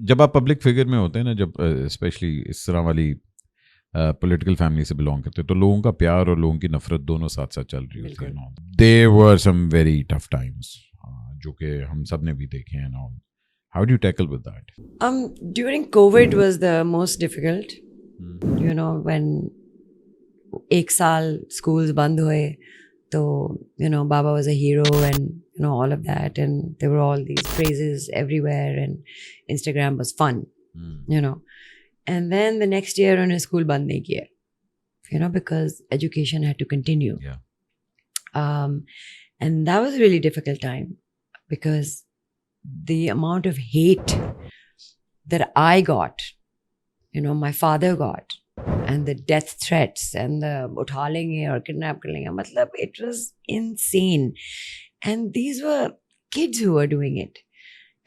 जब आप public figure में होते हैं ना, जब स्पेशली इस तरह वाली पॉलिटिकल फैमिली से बिलोंग करते हैं, तो लोगों का प्यार और लोगों की नफरत दोनों साथ साथ चल रही होती है ना. There were some very tough times जो कि हम सब ने भी देखे हैं ना. How do you tackle with that? During COVID was the most difficult. You know, when एक साल schools बंद हुए, तो you know Baba was a hero and you know all of that, and there were all these praises everywhere, and Instagram was fun, you know. And then the next year उन्हें school बंद नहीं किया, you know, because education had to continue. Yeah. And that was a really difficult time because the amount of hate that I got, you know, my father got, and the death threats and the utha lenge or kidnap kar lenge, matlab it was insane. And these were kids who were doing it.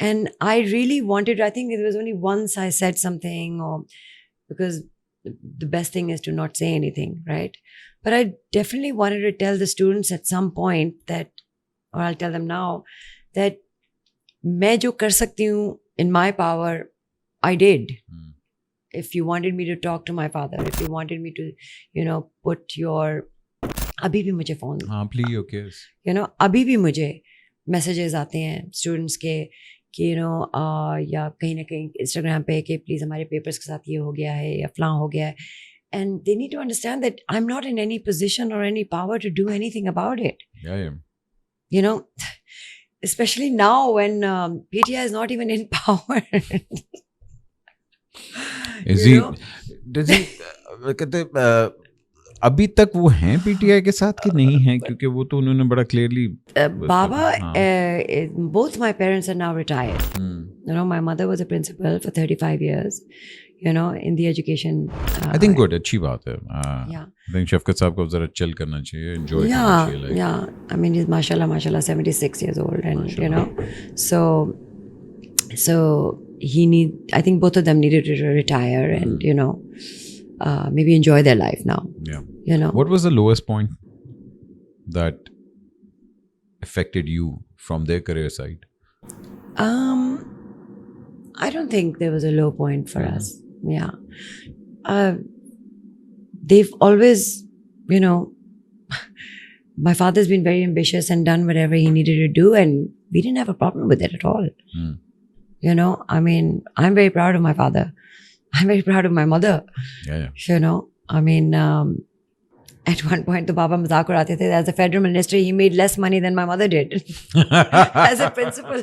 And I really wanted, I think it was only once I said something, or because the best thing is to not say anything, right? But I definitely wanted to tell the students at some point that, or I'll tell them now, that मैं जो कर सकती हूँ in my power, I did. If you wanted me to talk to my father, if you wanted me to, you know, put your, अभी भी मुझे phone, plead your case. You know, अभी भी मुझे messages आते हैं students के कि you know या कहीं ना कहीं Instagram पे कि please हमारे papers के साथ ये हो गया है या फलां हो गया है, and they need to understand that I'm not in any position or any power to do anything about it. Yeah. You know, especially now when PTI is not even in power. Is he? Does he? कहते अभी तक वो हैं PTI के साथ कि नहीं हैं, क्योंकि वो तो उन्होंने बड़ा clearly Baba, both my parents are now retired. You know, my mother was a principal for 35 years, you know, in the education. I think good, अच्छी बात है. Yeah. I think शफकत साहब को जरा chill करना चाहिए, enjoy करना चाहिए. Like. Yeah. I mean, he's mashallah 76 years old, and Mashallah. you know, so I think both of them needed to retire and you know, maybe enjoy their life now. Yeah. You know. What was the lowest point that affected you from their career side? I don't think there was a low point for us. Yeah. They've always, you know, my father's been very ambitious and done whatever he needed to do, and we didn't have a problem with it at all. You know, I mean, I'm very proud of my father. I'm very proud of my mother. Yeah. You know, I mean, at one point, the Baba mazak udate the, as a federal minister, he made less money than my mother did as a principal.